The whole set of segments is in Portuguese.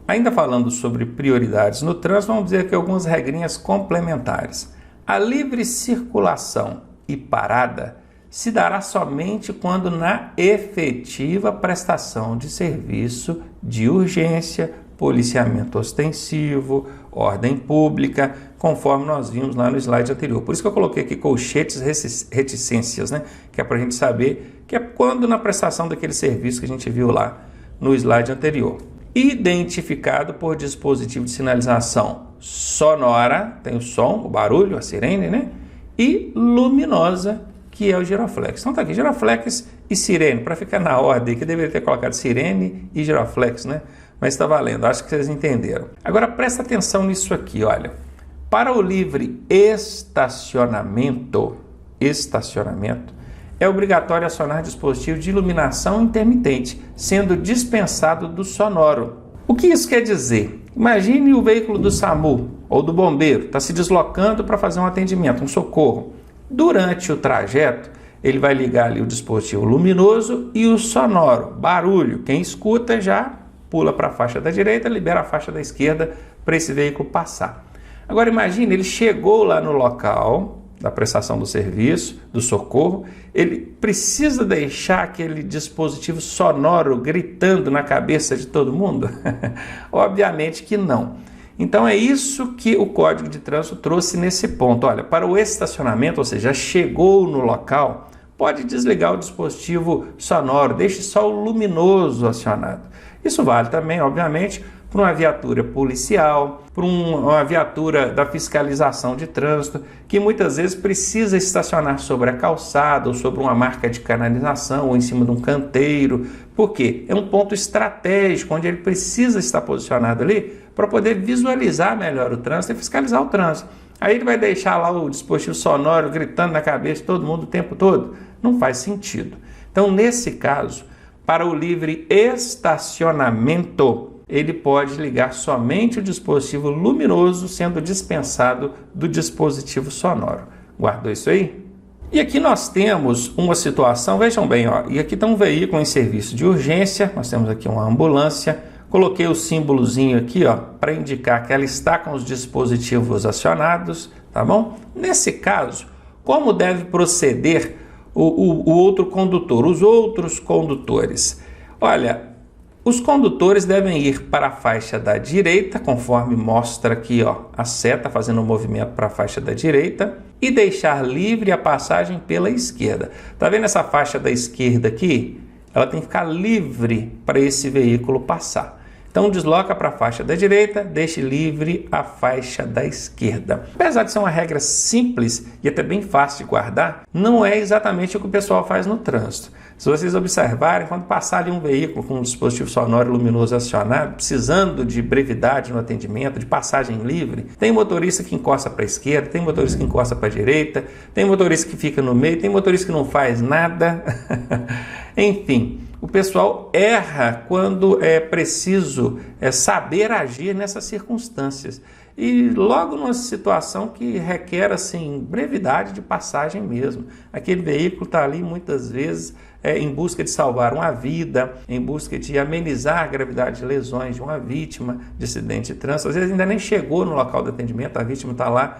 Ainda falando sobre prioridades no trânsito, vamos dizer aqui algumas regrinhas complementares. A livre circulação e parada se dará somente quando na efetiva prestação de serviço de urgência, policiamento ostensivo, ordem pública, conforme nós vimos lá no slide anterior. Por isso que eu coloquei aqui colchetes reticências, né? Que é para a gente saber que é quando na prestação daquele serviço que a gente viu lá no slide anterior. Identificado por dispositivo de sinalização sonora, tem o som, o barulho, a sirene, né? E luminosa, que é o giroflex. Então tá aqui, giroflex e sirene, para ficar na ordem, que deveria ter colocado sirene e giroflex, né? Mas está valendo, acho que vocês entenderam. Agora presta atenção nisso aqui, olha. Para o livre estacionamento, é obrigatório acionar dispositivo de iluminação intermitente, sendo dispensado do sonoro. O que isso quer dizer? Imagine o veículo do SAMU ou do bombeiro, está se deslocando para fazer um atendimento, um socorro. Durante o trajeto, ele vai ligar ali o dispositivo luminoso e o sonoro, barulho. Quem escuta já pula para a faixa da direita, libera a faixa da esquerda para esse veículo passar. Agora imagine, ele chegou lá no local da prestação do serviço, do socorro, ele precisa deixar aquele dispositivo sonoro gritando na cabeça de todo mundo? Obviamente que não. Então é isso que o Código de Trânsito trouxe nesse ponto. Olha, para o estacionamento, ou seja, chegou no local, pode desligar o dispositivo sonoro, deixe só o luminoso acionado. Isso vale também, obviamente, para uma viatura policial, para uma viatura da fiscalização de trânsito, que muitas vezes precisa estacionar sobre a calçada ou sobre uma marca de canalização ou em cima de um canteiro. Por quê? É um ponto estratégico onde ele precisa estar posicionado ali para poder visualizar melhor o trânsito e fiscalizar o trânsito. Aí ele vai deixar lá o dispositivo sonoro gritando na cabeça de todo mundo o tempo todo? Não faz sentido. Então, nesse caso, para o livre estacionamento, ele pode ligar somente o dispositivo luminoso, sendo dispensado do dispositivo sonoro. Guardou isso aí? E aqui nós temos uma situação, vejam bem, ó, e aqui está um veículo em serviço de urgência, nós temos aqui uma ambulância, coloquei o símbolozinho aqui, ó, para indicar que ela está com os dispositivos acionados, tá bom? Nesse caso, como deve proceder o outro condutor, os outros condutores? Olha, os condutores devem ir para a faixa da direita, conforme mostra aqui, ó, a seta fazendo um movimento para a faixa da direita, e deixar livre a passagem pela esquerda. Tá vendo essa faixa da esquerda aqui? Ela tem que ficar livre para esse veículo passar. Então desloca para a faixa da direita, deixe livre a faixa da esquerda. Apesar de ser uma regra simples e até bem fácil de guardar, não é exatamente o que o pessoal faz no trânsito. Se vocês observarem, quando passar ali um veículo com um dispositivo sonoro e luminoso acionado, precisando de brevidade no atendimento, de passagem livre, tem motorista que encosta para a esquerda, tem motorista que encosta para a direita, tem motorista que fica no meio, tem motorista que não faz nada. Enfim, o pessoal erra quando é preciso saber agir nessas circunstâncias. E logo numa situação que requer assim, brevidade de passagem mesmo. Aquele veículo está ali muitas vezes em busca de salvar uma vida, em busca de amenizar a gravidade de lesões de uma vítima de acidente de trânsito. Às vezes ainda nem chegou no local do atendimento, a vítima está lá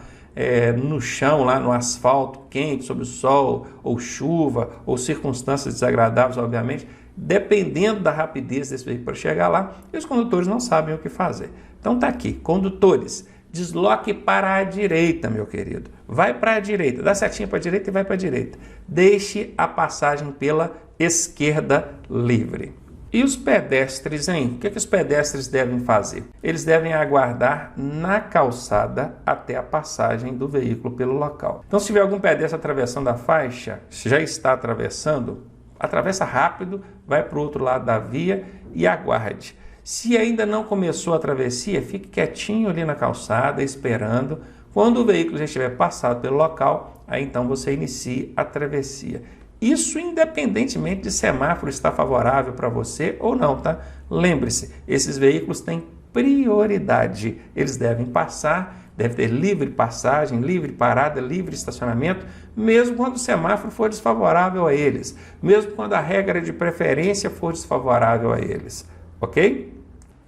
no chão, lá no asfalto quente, sob o sol, ou chuva, ou circunstâncias desagradáveis, obviamente, dependendo da rapidez desse veículo para chegar lá, e os condutores não sabem o que fazer. Então está aqui, condutores, desloque para a direita, meu querido. Vai para a direita, dá setinha para a direita e vai para a direita. Deixe a passagem pela esquerda livre. E os pedestres, hein? O que os pedestres devem fazer? Eles devem aguardar na calçada até a passagem do veículo pelo local. Então, se tiver algum pedestre atravessando a faixa, se já está atravessando, atravessa rápido, vai para o outro lado da via e aguarde. Se ainda não começou a travessia, fique quietinho ali na calçada, esperando. Quando o veículo já estiver passado pelo local, aí então você inicie a travessia. Isso independentemente de semáforo estar favorável para você ou não, tá? Lembre-se, esses veículos têm prioridade. Eles devem passar, deve ter livre passagem, livre parada, livre estacionamento, mesmo quando o semáforo for desfavorável a eles, mesmo quando a regra de preferência for desfavorável a eles, ok?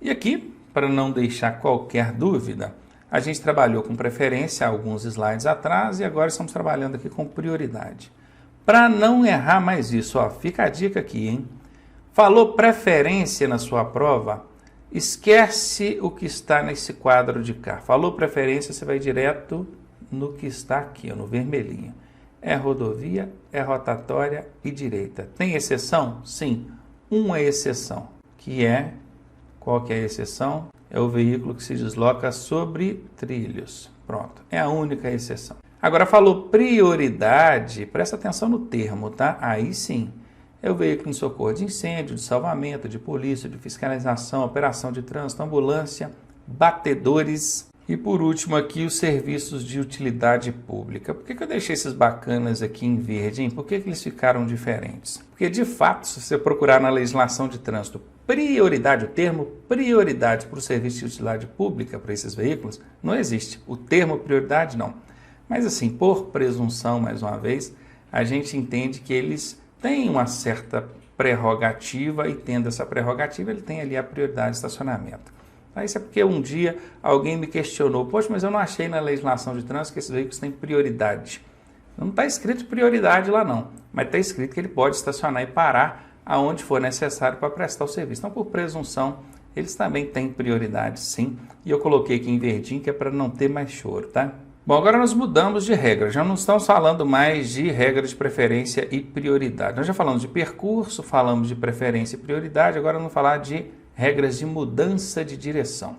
E aqui, para não deixar qualquer dúvida, a gente trabalhou com preferência alguns slides atrás e agora estamos trabalhando aqui com prioridade. Para não errar mais isso, ó, fica a dica aqui, hein? Falou preferência na sua prova, esquece o que está nesse quadro de cá. Falou preferência, você vai direto no que está aqui, ó, no vermelhinho. É rodovia, é rotatória e direita. Tem exceção? Sim, uma exceção, que é, qual que é a exceção? É o veículo que se desloca sobre trilhos. Pronto, é a única exceção. Agora falou prioridade, presta atenção no termo, tá? Aí sim, é o veículo de socorro de incêndio, de salvamento, de polícia, de fiscalização, operação de trânsito, ambulância, batedores e por último aqui os serviços de utilidade pública. Por que eu deixei esses bacanas aqui em verde, hein? Por que eles ficaram diferentes? Porque de fato, se você procurar na legislação de trânsito prioridade, o termo prioridade para o serviço de utilidade pública para esses veículos, não existe. O termo prioridade não. Mas assim, por presunção, mais uma vez, a gente entende que eles têm uma certa prerrogativa e tendo essa prerrogativa, ele tem ali a prioridade de estacionamento. Isso é porque um dia alguém me questionou, poxa, mas eu não achei na legislação de trânsito que esses veículos têm prioridade. Não está escrito prioridade lá não, mas está escrito que ele pode estacionar e parar aonde for necessário para prestar o serviço. Então, por presunção, eles também têm prioridade, sim. E eu coloquei aqui em verdinho, que é para não ter mais choro, tá? Bom, agora nós mudamos de regra. Já não estamos falando mais de regra de preferência e prioridade. Nós já falamos de percurso, falamos de preferência e prioridade. Agora vamos falar de regras de mudança de direção.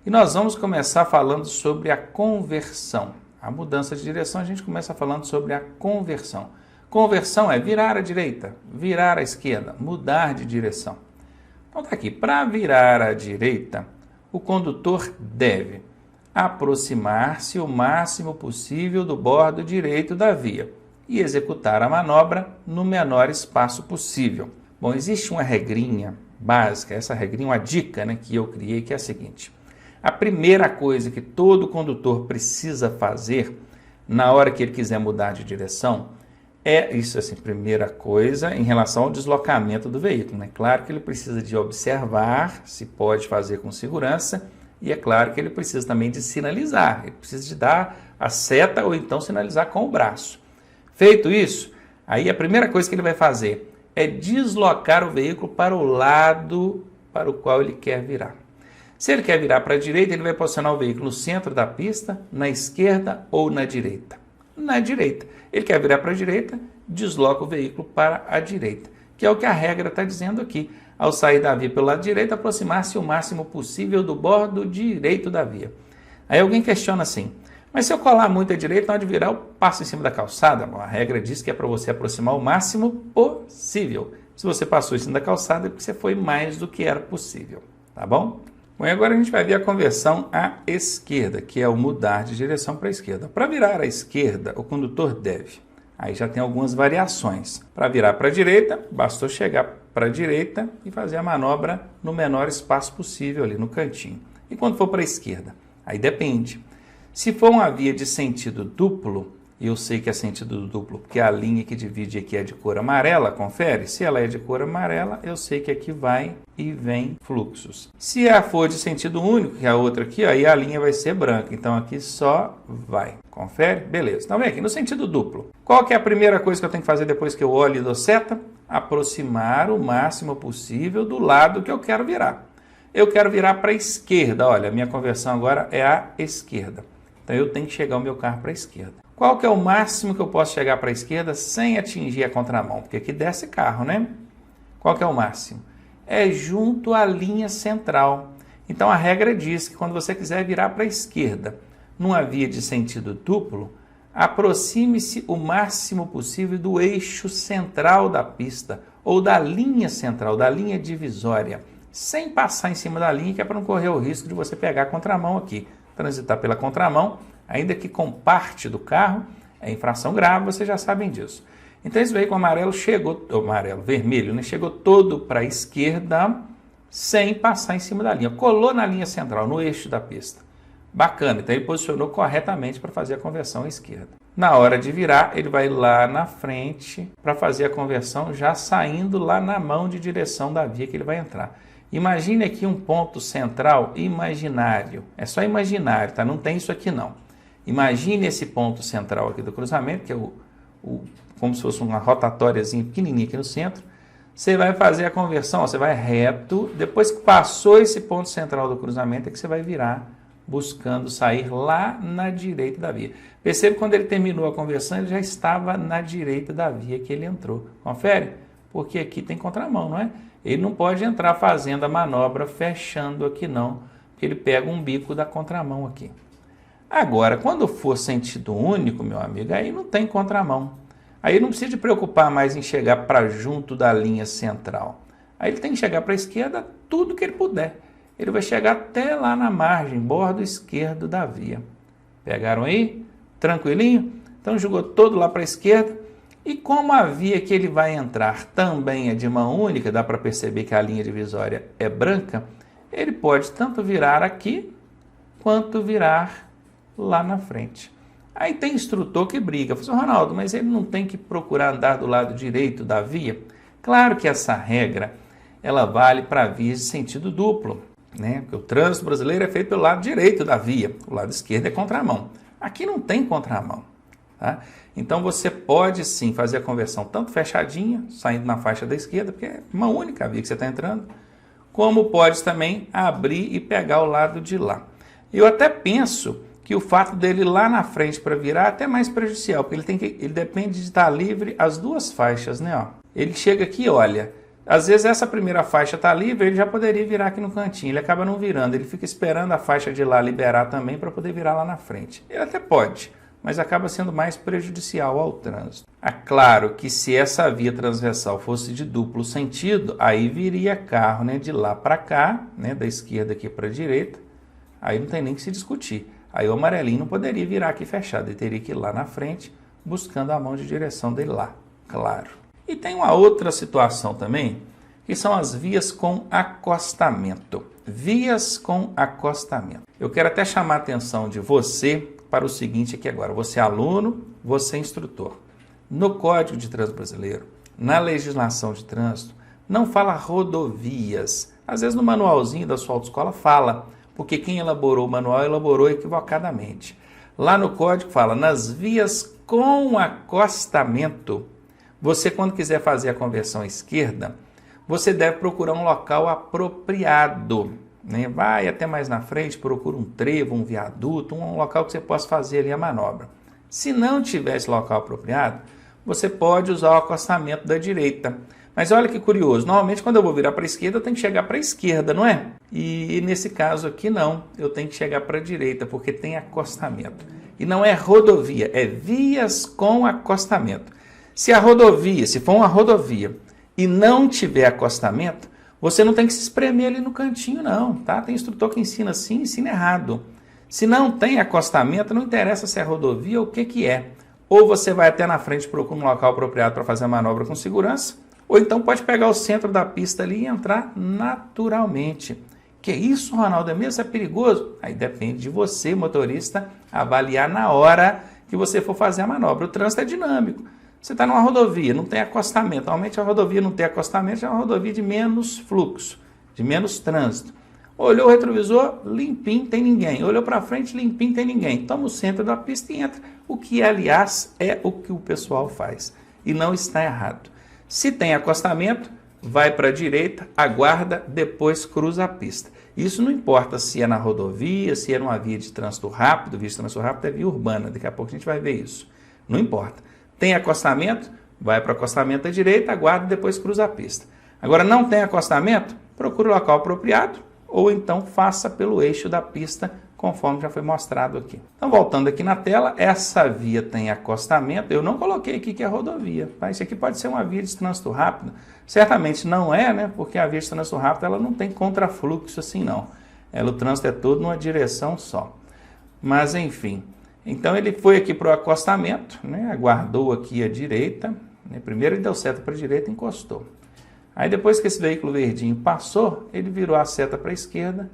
E nós vamos começar falando sobre a conversão. A mudança de direção, a gente começa falando sobre a conversão. Conversão é virar à direita, virar à esquerda, mudar de direção. Então tá aqui, para virar à direita, o condutor deve aproximar-se o máximo possível do bordo direito da via e executar a manobra no menor espaço possível. Bom, existe uma regrinha básica, essa regrinha, uma dica, né, que eu criei, que é a seguinte. A primeira coisa que todo condutor precisa fazer na hora que ele quiser mudar de direção é isso, assim, primeira coisa em relação ao deslocamento do veículo, né? Claro que ele precisa de observar se pode fazer com segurança e é claro que ele precisa também de sinalizar, ele precisa de dar a seta ou então sinalizar com o braço. Feito isso, aí a primeira coisa que ele vai fazer é deslocar o veículo para o lado para o qual ele quer virar. Se ele quer virar para a direita, ele vai posicionar o veículo no centro da pista, na esquerda ou na direita. Na direita. Ele quer virar para a direita, desloca o veículo para a direita, que é o que a regra está dizendo aqui. Ao sair da via pelo lado direito, aproximar-se o máximo possível do bordo direito da via. Aí alguém questiona assim, mas se eu colar muito à direita, na hora de virar, eu passo em cima da calçada? Bom, a regra diz que é para você aproximar o máximo possível. Se você passou em cima da calçada, é porque você foi mais do que era possível, tá bom? Bom, e agora a gente vai ver a conversão à esquerda, que é o mudar de direção para a esquerda. Para virar à esquerda, o condutor deve. Aí já tem algumas variações. Para virar para a direita, bastou chegar para a direita e fazer a manobra no menor espaço possível ali no cantinho. E quando for para a esquerda? Aí depende. Se for uma via de sentido duplo, e eu sei que é sentido duplo porque a linha que divide aqui é de cor amarela, confere? Se ela é de cor amarela, eu sei que aqui vai e vem fluxos. Se ela for de sentido único, que é a outra aqui, aí a linha vai ser branca. Então aqui só vai. Confere? Beleza. Então vem aqui, no sentido duplo. Qual que é a primeira coisa que eu tenho que fazer depois que eu olho e dou seta? Aproximar o máximo possível do lado que eu quero virar. Eu quero virar para a esquerda. Olha, a minha conversão agora é à esquerda. Então eu tenho que chegar o meu carro para a esquerda. Qual que é o máximo que eu posso chegar para a esquerda sem atingir a contramão? Porque aqui desce carro, né? Qual que é o máximo? É junto à linha central. Então a regra diz que quando você quiser virar para a esquerda, numa via de sentido duplo, aproxime-se o máximo possível do eixo central da pista ou da linha central, da linha divisória, sem passar em cima da linha, que é para não correr o risco de você pegar a contramão aqui. Transitar pela contramão, ainda que com parte do carro, é infração grave, vocês já sabem disso. Então esse veículo vermelho, né, chegou todo para a esquerda sem passar em cima da linha. Colou na linha central, no eixo da pista. Bacana, então ele posicionou corretamente para fazer a conversão à esquerda. Na hora de virar, ele vai lá na frente para fazer a conversão, já saindo lá na mão de direção da via que ele vai entrar. Imagine aqui um ponto central imaginário. É só imaginário, tá? Não tem isso aqui não. Imagine esse ponto central aqui do cruzamento, que é como se fosse uma rotatóriazinha pequenininha aqui no centro. Você vai fazer a conversão, ó, você vai reto. Depois que passou esse ponto central do cruzamento, é que você vai virar, buscando sair lá na direita da via. Percebe que quando ele terminou a conversão, ele já estava na direita da via que ele entrou. Confere? Porque aqui tem contramão, não é? Ele não pode entrar fazendo a manobra fechando aqui não, porque ele pega um bico da contramão aqui. Agora, quando for sentido único, meu amigo, aí não tem contramão. Aí não precisa de preocupar mais em chegar para junto da linha central. Aí ele tem que chegar para a esquerda tudo que ele puder. Ele vai chegar até lá na margem, bordo esquerdo da via. Pegaram aí? Tranquilinho? Então jogou todo lá para a esquerda. E como a via que ele vai entrar também é de mão única, dá para perceber que a linha divisória é branca, ele pode tanto virar aqui, quanto virar lá na frente. Aí tem instrutor que briga. Fala assim, Ronaldo, mas ele não tem que procurar andar do lado direito da via? Claro que essa regra, ela vale para vias de sentido duplo, né? Porque o trânsito brasileiro é feito pelo lado direito da via, o lado esquerdo é contramão. Aqui não tem contramão, tá? Então você pode sim fazer a conversão tanto fechadinha, saindo na faixa da esquerda, porque é uma única via que você está entrando, como pode também abrir e pegar o lado de lá. Eu até penso que o fato dele ir lá na frente para virar é até mais prejudicial, porque ele depende de estar livre as duas faixas, né? Ó. Ele chega aqui e olha, às vezes essa primeira faixa está livre, ele já poderia virar aqui no cantinho, ele acaba não virando, ele fica esperando a faixa de lá liberar também para poder virar lá na frente. Ele até pode, mas acaba sendo mais prejudicial ao trânsito. É claro que se essa via transversal fosse de duplo sentido, aí viria carro, né, de lá para cá, né, da esquerda aqui para a direita, aí não tem nem que se discutir. Aí o amarelinho não poderia virar aqui fechado, ele teria que ir lá na frente, buscando a mão de direção dele lá, claro. E tem uma outra situação também, que são as vias com acostamento. Vias com acostamento. Eu quero até chamar a atenção de você para o seguinte aqui agora. Você é aluno, você é instrutor. No Código de Trânsito Brasileiro, na legislação de trânsito, não fala rodovias. Às vezes no manualzinho da sua autoescola fala, porque quem elaborou o manual elaborou equivocadamente. Lá no código fala, nas vias com acostamento, você quando quiser fazer a conversão à esquerda, você deve procurar um local apropriado, né? Vai até mais na frente, procura um trevo, um viaduto, um local que você possa fazer ali a manobra. Se não tiver esse local apropriado, você pode usar o acostamento da direita. Mas olha que curioso, normalmente quando eu vou virar para a esquerda, eu tenho que chegar para a esquerda, não é? E nesse caso aqui não, eu tenho que chegar para a direita, porque tem acostamento. E não é rodovia, é vias com acostamento. Se a rodovia, se for uma rodovia e não tiver acostamento, você não tem que se espremer ali no cantinho não, tá? Tem instrutor que ensina assim, ensina errado. Se não tem acostamento, não interessa se é rodovia ou o que é. Ou você vai até na frente, procura um local apropriado para fazer a manobra com segurança, ou então pode pegar o centro da pista ali e entrar naturalmente. Que isso, Ronaldo, é mesmo? É perigoso? Aí depende de você, motorista, avaliar na hora que você for fazer a manobra. O trânsito é dinâmico. Você está numa rodovia, não tem acostamento. Normalmente a rodovia não tem acostamento, é uma rodovia de menos fluxo, de menos trânsito. Olhou o retrovisor, limpinho, tem ninguém. Olhou para frente, limpinho, tem ninguém. Toma o centro da pista e entra. O que, aliás, é o que o pessoal faz. E não está errado. Se tem acostamento, vai para a direita, aguarda, depois cruza a pista. Isso não importa se é na rodovia, se é numa via de trânsito rápido. Via de trânsito rápido é via urbana, daqui a pouco a gente vai ver isso. Não importa. Tem acostamento, vai para o acostamento da direita, aguarda e depois cruza a pista. Agora, não tem acostamento, procure o local apropriado ou então faça pelo eixo da pista, conforme já foi mostrado aqui. Então, voltando aqui na tela, essa via tem acostamento. Eu não coloquei aqui que é rodovia, tá? Isso aqui pode ser uma via de trânsito rápido. Certamente não é, né? Porque a via de trânsito rápido ela não tem contrafluxo assim, não. O trânsito é todo numa direção só. Mas, enfim. Então ele foi aqui para o acostamento, né? Aguardou aqui à direita, né? Primeiro ele deu seta para a direita e encostou. Aí depois que esse veículo verdinho passou, ele virou a seta para a esquerda,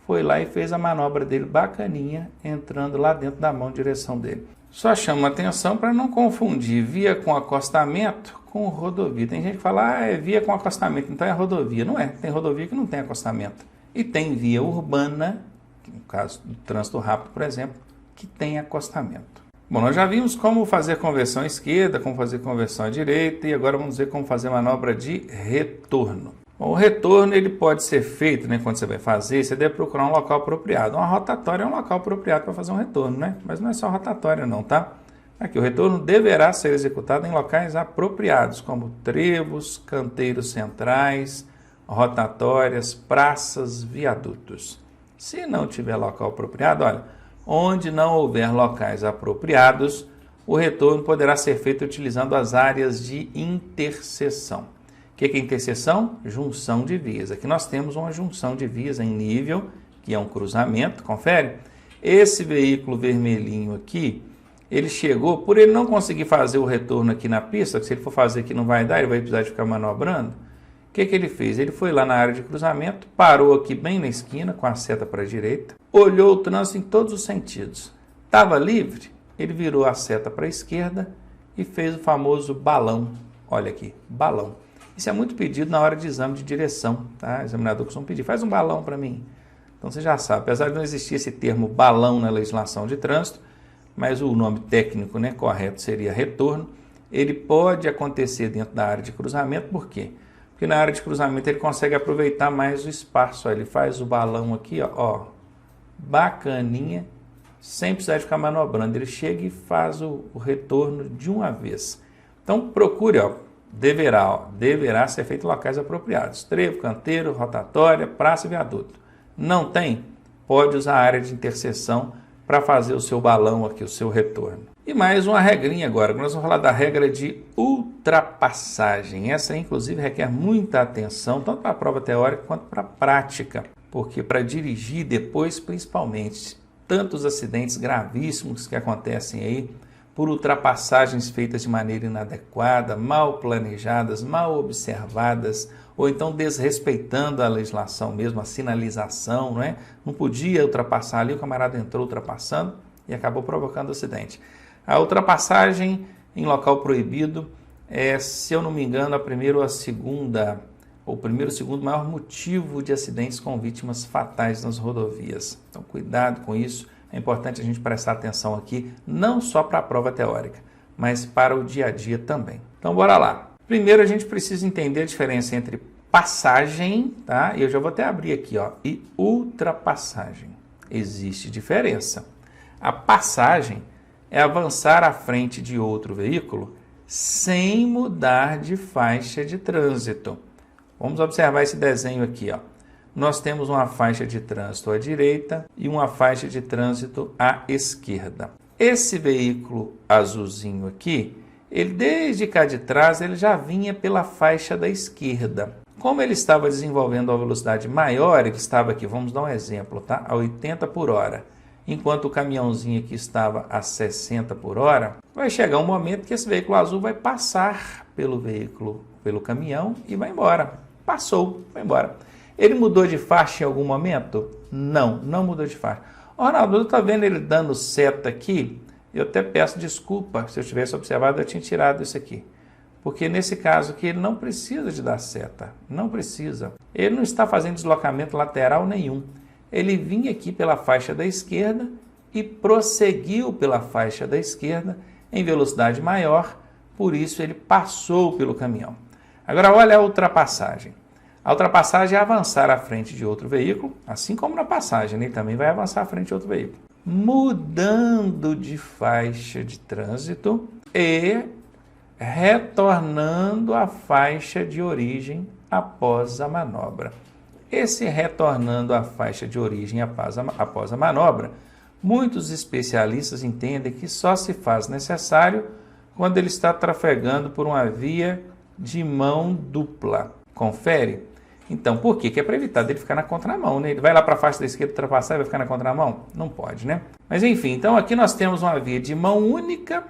foi lá e fez a manobra dele bacaninha, entrando lá dentro da mão de direção dele. Só chama atenção para não confundir via com acostamento com rodovia. Tem gente que fala, é via com acostamento, então é rodovia. Não é, tem rodovia que não tem acostamento. E tem via urbana, no caso do trânsito rápido, por exemplo, que tem acostamento. Bom, nós já vimos como fazer conversão à esquerda, como fazer conversão à direita, e agora vamos ver como fazer manobra de retorno. Bom, o retorno ele pode ser feito, né, quando você vai fazer, você deve procurar um local apropriado. Uma rotatória é um local apropriado para fazer um retorno, né? Mas não é só rotatória não, tá? Aqui, o retorno deverá ser executado em locais apropriados, como trevos, canteiros centrais, rotatórias, praças, viadutos. Se não tiver local apropriado, olha, onde não houver locais apropriados, o retorno poderá ser feito utilizando as áreas de interseção. O que é interseção? Junção de vias. Aqui nós temos uma junção de vias em nível, que é um cruzamento, confere? Esse veículo vermelhinho aqui, ele chegou, por ele não conseguir fazer o retorno aqui na pista, que se ele for fazer aqui não vai dar, ele vai precisar de ficar manobrando. O que ele fez? Ele foi lá na área de cruzamento, parou aqui bem na esquina, com a seta para a direita, olhou o trânsito em todos os sentidos. Estava livre, ele virou a seta para a esquerda e fez o famoso balão. Olha aqui, balão. Isso é muito pedido na hora de exame de direção, tá? O examinador costuma pedir, faz um balão para mim. Então você já sabe, apesar de não existir esse termo balão na legislação de trânsito, mas o nome técnico, né, correto seria retorno, ele pode acontecer dentro da área de cruzamento, por quê? Porque na área de cruzamento ele consegue aproveitar mais o espaço, ó, ele faz o balão aqui, ó, bacaninha, sem precisar de ficar manobrando, ele chega e faz o retorno de uma vez. Então procure, ó, deverá ser feito em locais apropriados. Trevo, canteiro, rotatória, praça e viaduto. Não tem? Pode usar a área de interseção para fazer o seu balão aqui, o seu retorno. E mais uma regrinha agora. Nós vamos falar da regra de ultrapassagem. Essa, inclusive, requer muita atenção, tanto para a prova teórica quanto para a prática. Porque para dirigir depois, principalmente, tantos acidentes gravíssimos que acontecem aí, por ultrapassagens feitas de maneira inadequada, mal planejadas, mal observadas, ou então desrespeitando a legislação mesmo, a sinalização, não é? Não podia ultrapassar ali, o camarada entrou ultrapassando e acabou provocando acidente. A ultrapassagem em local proibido é, se eu não me engano, a primeira ou a segunda, ou primeiro ou segundo maior motivo de acidentes com vítimas fatais nas rodovias. Então, cuidado com isso. É importante a gente prestar atenção aqui, não só para a prova teórica, mas para o dia a dia também. Então, bora lá. Primeiro, a gente precisa entender a diferença entre passagem, tá? E eu já vou até abrir aqui, ó, e ultrapassagem. Existe diferença. A passagem é avançar à frente de outro veículo sem mudar de faixa de trânsito. Vamos observar esse desenho aqui, ó. Nós temos uma faixa de trânsito à direita e uma faixa de trânsito à esquerda. Esse veículo azulzinho aqui, ele desde cá de trás, ele já vinha pela faixa da esquerda. Como ele estava desenvolvendo a velocidade maior, ele estava aqui, vamos dar um exemplo, tá? A 80 por hora. Enquanto o caminhãozinho aqui estava a 60 por hora, vai chegar um momento que esse veículo azul vai passar pelo caminhão e vai embora. Passou, vai embora. Ele mudou de faixa em algum momento? Não, não mudou de faixa. Ronaldo, eu estou vendo ele dando seta aqui, eu até peço desculpa, se eu tivesse observado, eu tinha tirado isso aqui. Porque nesse caso aqui, ele não precisa de dar seta, não precisa. Ele não está fazendo deslocamento lateral nenhum. Ele vinha aqui pela faixa da esquerda e prosseguiu pela faixa da esquerda em velocidade maior, por isso ele passou pelo caminhão. Agora olha a ultrapassagem. A ultrapassagem é avançar à frente de outro veículo, assim como na passagem, ele também vai avançar à frente de outro veículo, mudando de faixa de trânsito e retornando à faixa de origem após a manobra. Esse retornando à faixa de origem após a manobra, muitos especialistas entendem que só se faz necessário quando ele está trafegando por uma via de mão dupla. Confere? Então, por quê? Que é para evitar dele ficar na contramão, né? Ele vai lá para a faixa da esquerda ultrapassar e vai ficar na contramão? Não pode, né? Mas enfim, então aqui nós temos uma via de mão única.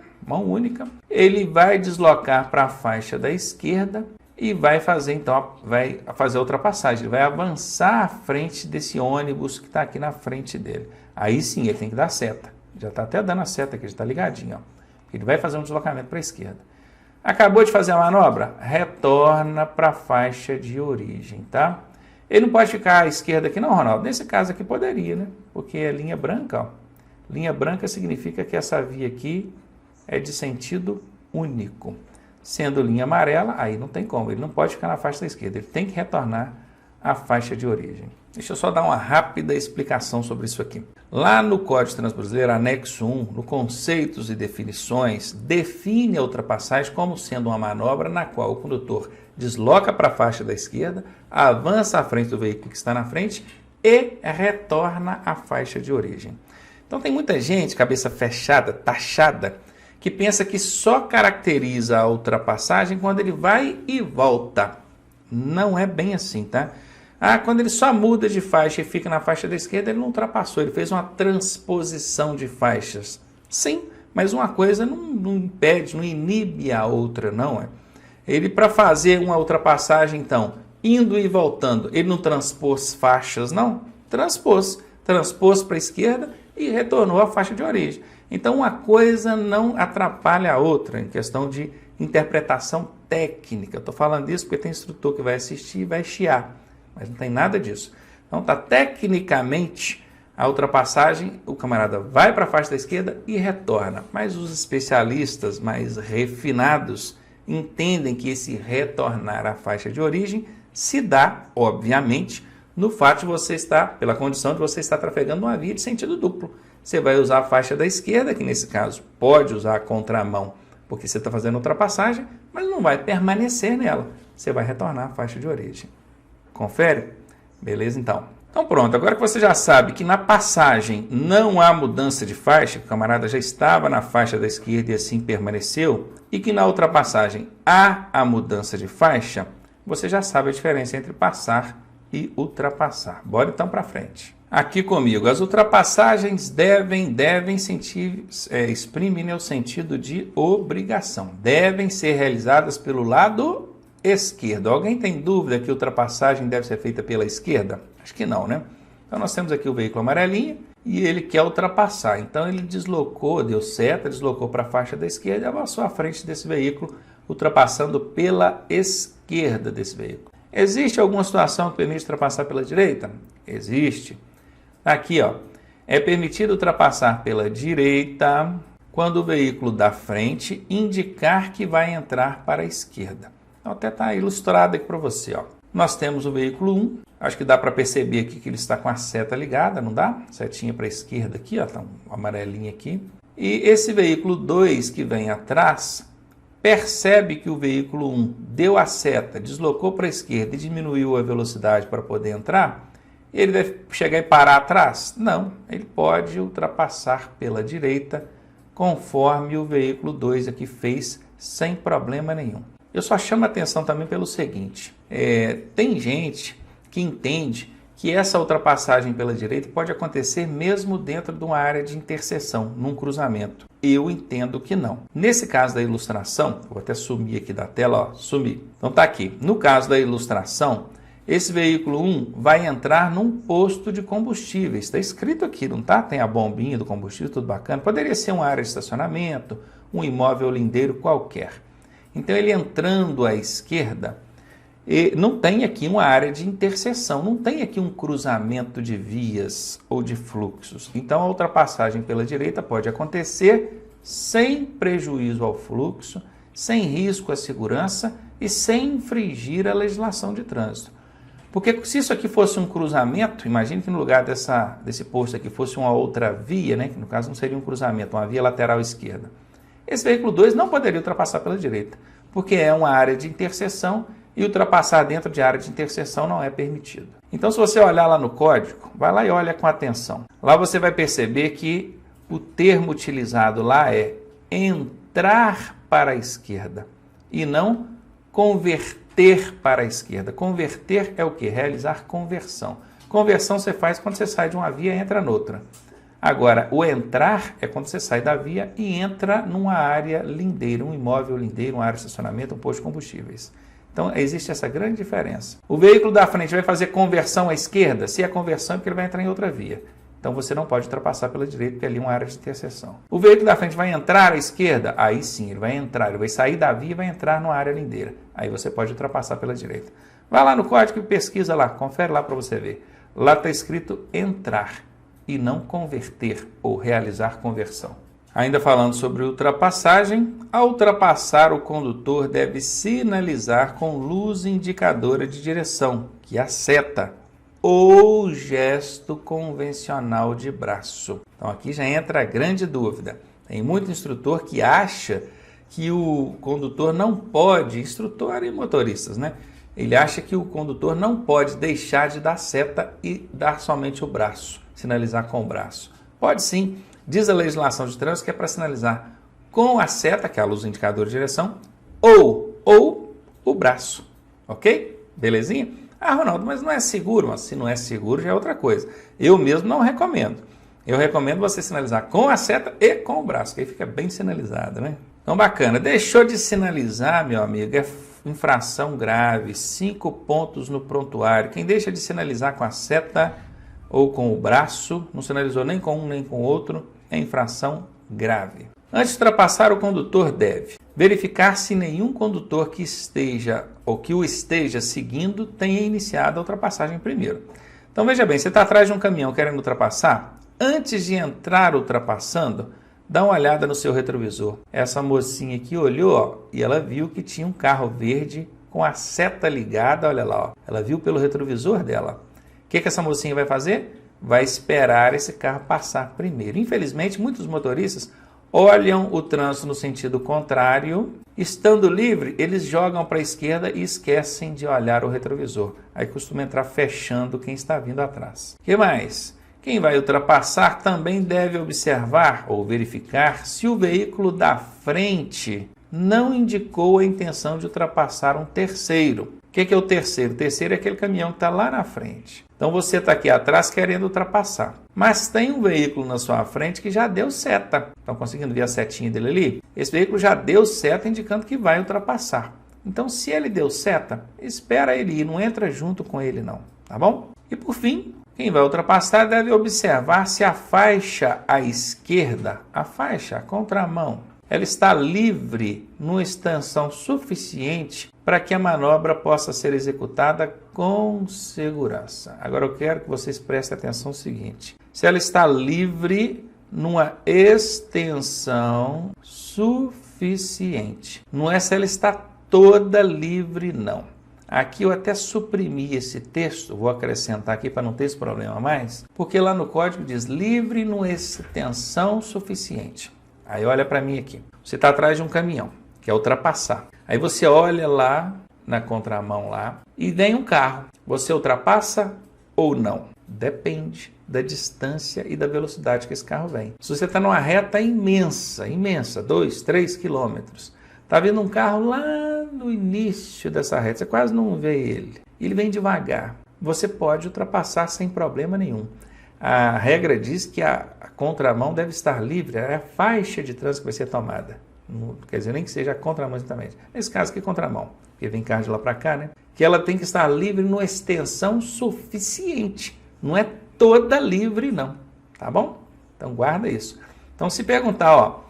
Ele vai deslocar para a faixa da esquerda e vai fazer, então, a ultrapassagem. Ele vai avançar à frente desse ônibus que está aqui na frente dele. Aí sim, ele tem que dar seta. Já está até dando a seta aqui, já está ligadinho, ó. Ele vai fazer um deslocamento para a esquerda. Acabou de fazer a manobra? Retorna para a faixa de origem, tá? Ele não pode ficar à esquerda aqui não, Ronaldo. Nesse caso aqui poderia, né? Porque é linha branca, ó. Linha branca significa que essa via aqui é de sentido único. Sendo linha amarela, aí não tem como. Ele não pode ficar na faixa da esquerda. Ele tem que retornar à faixa de origem. Deixa eu só dar uma rápida explicação sobre isso aqui. Lá no Código de Trânsito Brasileiro, anexo 1, no Conceitos e Definições, define a ultrapassagem como sendo uma manobra na qual o condutor desloca para a faixa da esquerda, avança à frente do veículo que está na frente e retorna à faixa de origem. Então tem muita gente, cabeça fechada, taxada, que pensa que só caracteriza a ultrapassagem quando ele vai e volta. Não é bem assim, tá? Quando ele só muda de faixa e fica na faixa da esquerda, ele não ultrapassou, ele fez uma transposição de faixas. Sim, mas uma coisa não impede, não inibe a outra, não é? Ele, para fazer uma ultrapassagem, então, indo e voltando, ele não transpôs faixas, não? Transpôs para a esquerda e retornou à faixa de origem. Então, uma coisa não atrapalha a outra, em questão de interpretação técnica. Estou falando isso porque tem instrutor que vai assistir e vai chiar. Mas não tem nada disso. Então, tecnicamente, a ultrapassagem, o camarada vai para a faixa da esquerda e retorna. Mas os especialistas mais refinados entendem que esse retornar à faixa de origem se dá, obviamente, no fato de você estar, pela condição de você estar trafegando uma via de sentido duplo. Você vai usar a faixa da esquerda, que nesse caso pode usar a contramão, porque você está fazendo ultrapassagem, mas não vai permanecer nela. Você vai retornar à faixa de origem. Confere? Beleza, então. Então pronto, agora que você já sabe que na passagem não há mudança de faixa, que o camarada já estava na faixa da esquerda e assim permaneceu, e que na ultrapassagem há a mudança de faixa, você já sabe a diferença entre passar e ultrapassar. Bora então para frente. Aqui comigo, as ultrapassagens devem exprimem o sentido de obrigação. Devem ser realizadas pelo lado esquerdo. Alguém tem dúvida que a ultrapassagem deve ser feita pela esquerda? Acho que não, né? Então nós temos aqui o veículo amarelinho e ele quer ultrapassar. Então ele deslocou, deu seta, deslocou para a faixa da esquerda e avançou à frente desse veículo, ultrapassando pela esquerda desse veículo. Existe alguma situação que permite ultrapassar pela direita? Existe. Aqui, ó, é permitido ultrapassar pela direita quando o veículo da frente indicar que vai entrar para a esquerda. Então até está ilustrado aqui para você, ó. Nós temos o veículo 1, acho que dá para perceber aqui que ele está com a seta ligada, não dá? Setinha para a esquerda aqui, ó, tá um amarelinho aqui. E esse veículo 2 que vem atrás, percebe que o veículo 1 deu a seta, deslocou para a esquerda e diminuiu a velocidade para poder entrar, ele deve chegar e parar atrás? Não, ele pode ultrapassar pela direita, conforme o veículo 2 aqui fez, sem problema nenhum. Eu só chamo a atenção também pelo seguinte, tem gente que entende que essa ultrapassagem pela direita pode acontecer mesmo dentro de uma área de interseção, num cruzamento. Eu entendo que não. Nesse caso da ilustração, vou até sumir aqui da tela, ó, sumir. Então tá aqui, no caso da ilustração, esse veículo 1 vai entrar num posto de combustíveis. Está escrito aqui, não tá? Tem a bombinha do combustível, tudo bacana. Poderia ser uma área de estacionamento, um imóvel lindeiro qualquer. Então ele entrando à esquerda, não tem aqui uma área de interseção, não tem aqui um cruzamento de vias ou de fluxos. Então a ultrapassagem pela direita pode acontecer sem prejuízo ao fluxo, sem risco à segurança e sem infringir a legislação de trânsito. Porque se isso aqui fosse um cruzamento, imagine que no lugar desse posto aqui fosse uma outra via, né, que no caso não seria um cruzamento, uma via lateral esquerda. Esse veículo 2 não poderia ultrapassar pela direita, porque é uma área de interseção e ultrapassar dentro de área de interseção não é permitido. Então, se você olhar lá no código, vai lá e olha com atenção. Lá você vai perceber que o termo utilizado lá é entrar para a esquerda e não converter para a esquerda. Converter é o quê? Realizar conversão. Conversão você faz quando você sai de uma via e entra noutra. Agora, o entrar é quando você sai da via e entra numa área lindeira, um imóvel lindeiro, uma área de estacionamento, um posto de combustíveis. Então, existe essa grande diferença. O veículo da frente vai fazer conversão à esquerda? Se é conversão, é porque ele vai entrar em outra via. Então você não pode ultrapassar pela direita, porque ali é uma área de interseção. O veículo da frente vai entrar à esquerda? Aí sim, ele vai entrar, ele vai sair da via e vai entrar numa área lindeira. Aí você pode ultrapassar pela direita. Vai lá no código e pesquisa lá, confere lá para você ver. Lá está escrito entrar e não converter ou realizar conversão. Ainda falando sobre ultrapassagem, ao ultrapassar o condutor deve sinalizar com luz indicadora de direção, que é a seta, ou gesto convencional de braço. Então aqui já entra a grande dúvida. Tem muito instrutor que acha que o condutor não pode, instrutor e motoristas, né? Ele acha que o condutor não pode deixar de dar seta e dar somente o braço, sinalizar com o braço. Pode sim, diz a legislação de trânsito que é para sinalizar com a seta, que é a luz indicadora de direção, ou o braço, ok? Belezinha? Ah, Ronaldo, mas não é seguro. Mas se não é seguro já é outra coisa. Eu mesmo não recomendo. Eu recomendo você sinalizar com a seta e com o braço, que aí fica bem sinalizado, né? Então, bacana. Deixou de sinalizar, meu amigo, é infração grave, 5 pontos no prontuário. Quem deixa de sinalizar com a seta ou com o braço, não sinalizou nem com um nem com o outro, é infração grave. Antes de ultrapassar, o condutor deve verificar se nenhum condutor que esteja ou que o esteja seguindo tenha iniciado a ultrapassagem primeiro. Então veja bem, você está atrás de um caminhão querendo ultrapassar, antes de entrar ultrapassando, dá uma olhada no seu retrovisor. Essa mocinha aqui olhou, ó, e ela viu que tinha um carro verde com a seta ligada, olha lá, ó. Ela viu pelo retrovisor dela. O que essa mocinha vai fazer? Vai esperar esse carro passar primeiro. Infelizmente, muitos motoristas olham o trânsito no sentido contrário. Estando livre, eles jogam para a esquerda e esquecem de olhar o retrovisor. Aí costuma entrar fechando quem está vindo atrás. O que mais? Quem vai ultrapassar também deve observar ou verificar se o veículo da frente não indicou a intenção de ultrapassar um terceiro. O que é o terceiro? O terceiro é aquele caminhão que está lá na frente. Então você está aqui atrás querendo ultrapassar. Mas tem um veículo na sua frente que já deu seta. Estão conseguindo ver a setinha dele ali? Esse veículo já deu seta indicando que vai ultrapassar. Então se ele deu seta, espera ele ir, não entra junto com ele não, tá bom? E por fim, quem vai ultrapassar deve observar se a faixa à esquerda, a faixa, a contramão, ela está livre numa extensão suficiente para que a manobra possa ser executada com segurança. Agora eu quero que vocês prestem atenção no seguinte. Se ela está livre numa extensão suficiente. Não é se ela está toda livre, não. Aqui eu até suprimi esse texto, vou acrescentar aqui para não ter esse problema mais, porque lá no código diz livre numa extensão suficiente. Aí olha para mim aqui, você está atrás de um caminhão, quer ultrapassar. Aí você olha lá na contramão lá e vem um carro. Você ultrapassa ou não? Depende da distância e da velocidade que esse carro vem. Se você está numa reta imensa, 2, 3 quilômetros, está vindo um carro lá no início dessa reta, você quase não vê ele. Ele vem devagar. Você pode ultrapassar sem problema nenhum. A regra diz que a contramão deve estar livre, é a faixa de trânsito que vai ser tomada. Não quer dizer nem que seja a contramão exatamente. Nesse caso aqui, contramão, porque vem carro de lá para cá, né? Que ela tem que estar livre numa extensão suficiente. Não é toda livre, não. Tá bom? Então guarda isso. Então se perguntar, ó,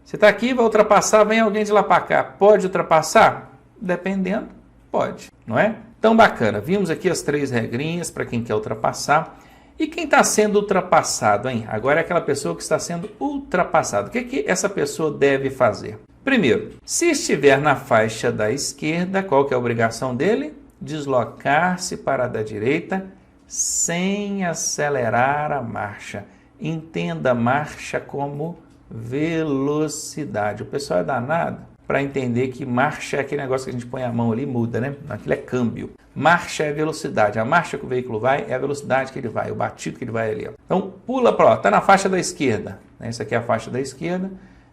você está aqui, vai ultrapassar, vem alguém de lá para cá, pode ultrapassar? Dependendo, pode, não é? Então bacana, vimos aqui as 3 regrinhas para quem quer ultrapassar. E quem está sendo ultrapassado, hein? Agora é aquela pessoa que está sendo ultrapassada. O que essa pessoa deve fazer? Primeiro, se estiver na faixa da esquerda, qual que é a obrigação dele? Deslocar-se para a da direita sem acelerar a marcha. Entenda a marcha como velocidade. O pessoal é danado para entender que marcha é aquele negócio que a gente põe a mão ali e muda, né? Aquilo é câmbio. Marcha é velocidade. A marcha que o veículo vai é a velocidade que ele vai, o batido que ele vai ali. Ó. Então, pula para lá. Está na faixa da esquerda. Essa aqui é a faixa da esquerda,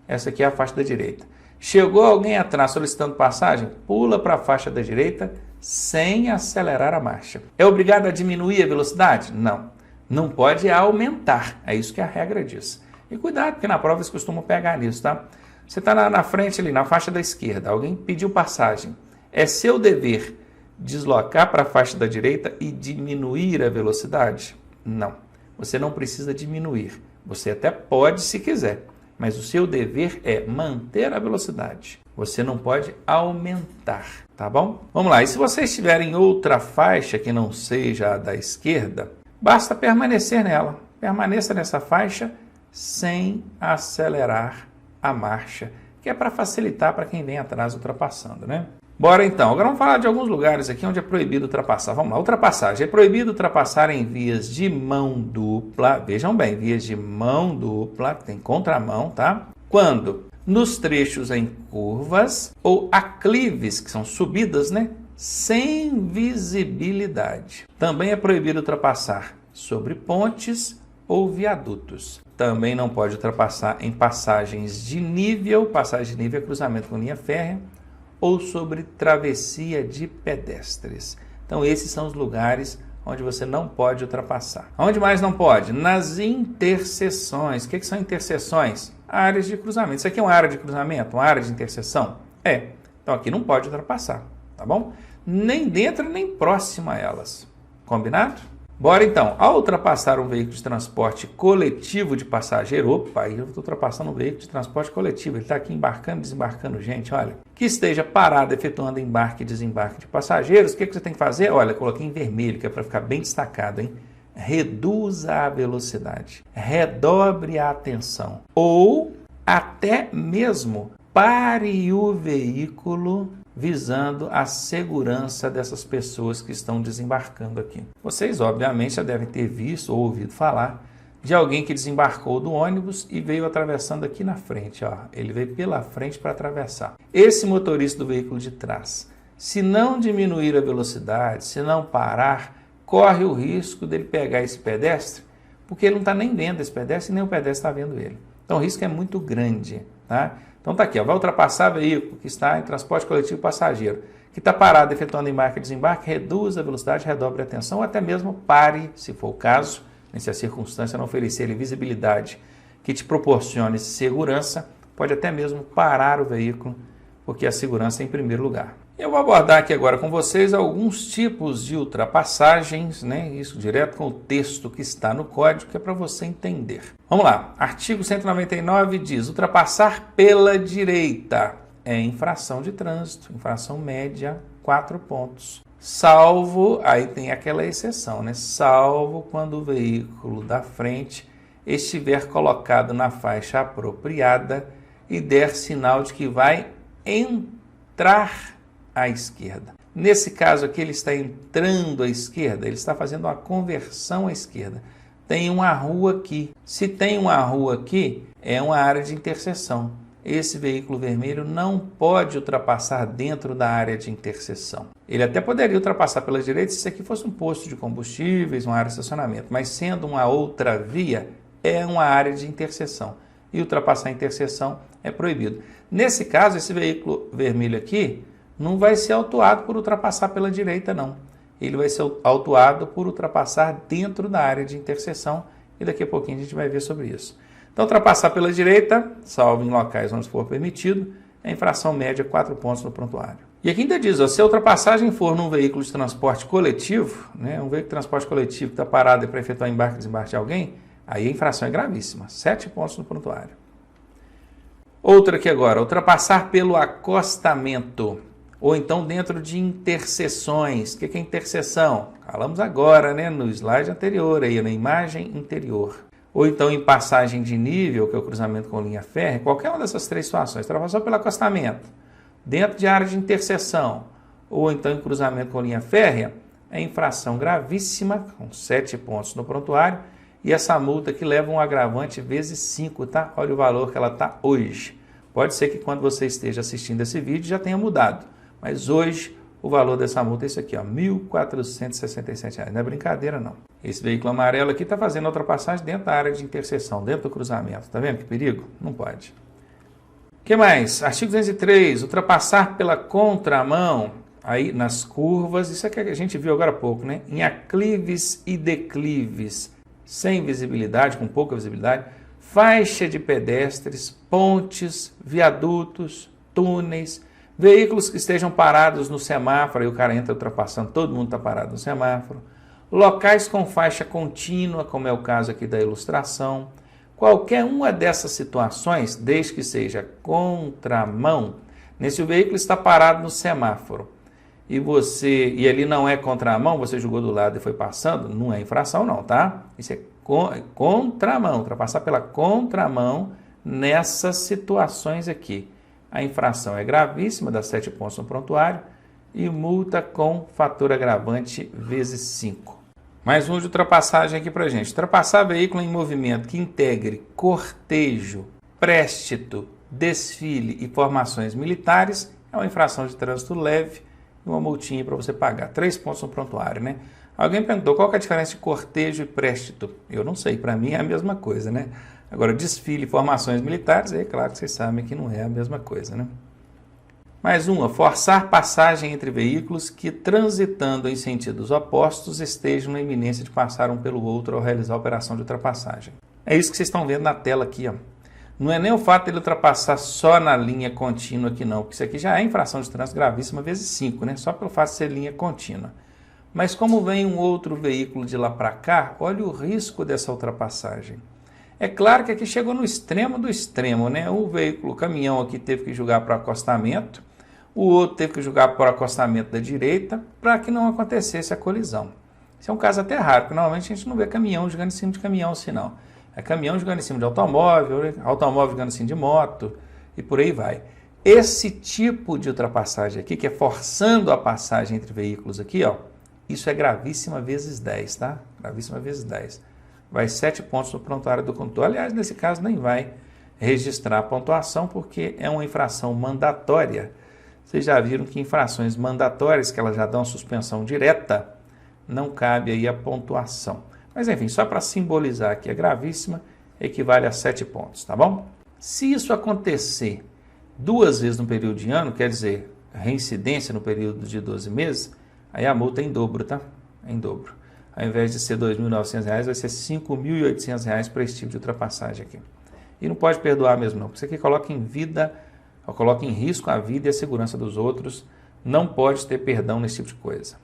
essa aqui é a faixa da direita. Chegou alguém atrás solicitando passagem, pula para a faixa da direita sem acelerar a marcha. É obrigado a diminuir a velocidade? Não. Não pode aumentar. É isso que a regra diz. E cuidado, porque na prova eles costumam pegar nisso, tá? Você está na frente ali, na faixa da esquerda, alguém pediu passagem. É seu dever deslocar para a faixa da direita e diminuir a velocidade? Não. você não precisa diminuir. Você até pode se quiser, mas o seu dever é manter a velocidade. Você não pode aumentar, tá bom? Vamos lá, e se você estiver em outra faixa que não seja a da esquerda, basta permanecer nela. Permaneça nessa faixa sem acelerar a marcha, que é para facilitar para quem vem atrás ultrapassando, né? Bora então, agora vamos falar de alguns lugares aqui onde é proibido ultrapassar. Vamos lá, ultrapassagem. É proibido ultrapassar em vias de mão dupla, vejam bem, vias de mão dupla, tem contramão, tá? Quando? Nos trechos em curvas ou aclives, que são subidas, né? Sem visibilidade. Também é proibido ultrapassar sobre pontes ou viadutos. Também não pode ultrapassar em passagens de nível, passagem de nível é cruzamento com linha férrea, ou sobre travessia de pedestres. Então esses são os lugares onde você não pode ultrapassar. Onde mais não pode? Nas interseções. O que são interseções? Áreas de cruzamento. Isso aqui é uma área de cruzamento, uma área de interseção? É. Então aqui não pode ultrapassar, tá bom? Nem dentro, nem próximo a elas. Combinado? Bora então, ao ultrapassar um veículo de transporte coletivo de passageiro, opa, eu estou ultrapassando um veículo de transporte coletivo, ele está aqui embarcando e desembarcando gente, olha, que esteja parado efetuando embarque e desembarque de passageiros, o que você tem que fazer? Olha, coloquei em vermelho, que é para ficar bem destacado, hein? Reduza a velocidade, redobre a atenção, ou até mesmo pare o veículo visando a segurança dessas pessoas que estão desembarcando aqui. Vocês, obviamente, já devem ter visto ou ouvido falar de alguém que desembarcou do ônibus e veio atravessando aqui na frente. Ó. Ele veio pela frente para atravessar. Esse motorista do veículo de trás, se não diminuir a velocidade, se não parar, corre o risco dele pegar esse pedestre, porque ele não está nem vendo esse pedestre e nem o pedestre está vendo ele. Então o risco é muito grande, tá? Então está aqui, ó, vai ultrapassar veículo que está em transporte coletivo passageiro, que está parado efetuando embarque e desembarque, reduza a velocidade, redobre a atenção, ou até mesmo pare, se for o caso, se a circunstância não oferecer visibilidade que te proporcione segurança, pode até mesmo parar o veículo, porque a segurança é em primeiro lugar. Eu vou abordar aqui agora com vocês alguns tipos de ultrapassagens, né? Isso direto com o texto que está no código, que é para você entender. Vamos lá, artigo 199 diz, ultrapassar pela direita é infração de trânsito, infração média, 4 pontos. Salvo, aí tem aquela exceção, né? Salvo quando o veículo da frente estiver colocado na faixa apropriada e der sinal de que vai entrar à esquerda. Nesse caso aqui, ele está entrando à esquerda, ele está fazendo uma conversão à esquerda. Tem uma rua aqui. Se tem uma rua aqui, é uma área de interseção. Esse veículo vermelho não pode ultrapassar dentro da área de interseção. Ele até poderia ultrapassar pela direita se isso aqui fosse um posto de combustíveis, uma área de estacionamento, mas sendo uma outra via, é uma área de interseção. E ultrapassar a interseção é proibido. Nesse caso, esse veículo vermelho aqui não vai ser autuado por ultrapassar pela direita, não. Ele vai ser autuado por ultrapassar dentro da área de interseção e daqui a pouquinho a gente vai ver sobre isso. Então, ultrapassar pela direita, salvo em locais onde for permitido, é infração média 4 pontos no prontuário. E aqui ainda diz, ó, se a ultrapassagem for num veículo de transporte coletivo, né, um veículo de transporte coletivo que está parado para efetuar embarque e desembarque de alguém, aí a infração é gravíssima, 7 pontos no prontuário. Outra aqui agora, ultrapassar pelo acostamento, ou então dentro de interseções. O que é interseção? Falamos agora, né, no slide anterior, aí, na imagem interior. Ou então em passagem de nível, que é o cruzamento com linha férrea, qualquer uma dessas três situações. Ultrapassou pelo acostamento, dentro de área de interseção, ou então em cruzamento com linha férrea, é infração gravíssima, com 7 pontos no prontuário, e essa multa que leva um agravante vezes 5, tá? Olha o valor que ela está hoje. Pode ser que quando você esteja assistindo esse vídeo já tenha mudado, mas hoje o valor dessa multa é isso aqui, ó, R$ 1.467. Não é brincadeira, não. Esse veículo amarelo aqui está fazendo a ultrapassagem dentro da área de interseção, dentro do cruzamento. Tá vendo que perigo? Não pode. O que mais? Artigo 203, ultrapassar pela contramão, aí nas curvas, isso é que a gente viu agora há pouco, né? Em aclives e declives, sem visibilidade, com pouca visibilidade, faixa de pedestres, pontes, viadutos, túneis, veículos que estejam parados no semáforo, aí o cara entra ultrapassando, todo mundo está parado no semáforo, locais com faixa contínua, como é o caso aqui da ilustração. Qualquer uma dessas situações, desde que seja contramão, nesse veículo está parado no semáforo, e ali não é contramão, você jogou do lado e foi passando, não é infração não, tá? Isso é contramão, ultrapassar pela contramão nessas situações aqui. A infração é gravíssima, dá 7 pontos no prontuário, e multa com fator agravante vezes 5. Mais um de ultrapassagem aqui pra gente. Ultrapassar veículo em movimento que integre cortejo, préstito, desfile e formações militares é uma infração de trânsito leve e uma multinha para você pagar. 3 pontos no prontuário, né? Alguém perguntou qual que é a diferença de cortejo e préstito. Eu não sei, para mim é a mesma coisa, né? Agora, desfile e formações militares, é claro que vocês sabem que não é a mesma coisa, né? Mais uma, forçar passagem entre veículos que, transitando em sentidos opostos, estejam na iminência de passar um pelo outro ao realizar a operação de ultrapassagem. É isso que vocês estão vendo na tela aqui, ó. Não é nem o fato de ele ultrapassar só na linha contínua aqui não, porque isso aqui já é infração de trânsito gravíssima vezes 5, né? Só pelo fato de ser linha contínua. Mas como vem um outro veículo de lá para cá, olha o risco dessa ultrapassagem. É claro que aqui chegou no extremo do extremo, né? O veículo, o caminhão aqui teve que julgar para o acostamento, o outro teve que julgar para o acostamento da direita para que não acontecesse a colisão. Isso é um caso até raro, porque normalmente a gente não vê caminhão jogando em cima de caminhão assim não. É caminhão jogando em cima de automóvel, automóvel jogando em cima de moto e por aí vai. Esse tipo de ultrapassagem aqui, que é forçando a passagem entre veículos aqui, ó, isso é gravíssima vezes 10, tá? Gravíssima vezes 10. Vai 7 pontos no prontuário do condutor. Aliás, nesse caso nem vai registrar a pontuação porque é uma infração mandatória. Vocês já viram que infrações mandatórias, que elas já dão suspensão direta, não cabe aí a pontuação. Mas enfim, só para simbolizar que é gravíssima, equivale a 7 pontos, tá bom? Se isso acontecer 2 vezes no período de ano, quer dizer, reincidência no período de 12 meses, aí a multa é em dobro, tá? É em dobro. Ao invés de ser R$ 2.900, vai ser R$ 5.800 para esse tipo de ultrapassagem aqui. E não pode perdoar mesmo não, porque isso aqui coloca em risco a vida e a segurança dos outros, não pode ter perdão nesse tipo de coisa.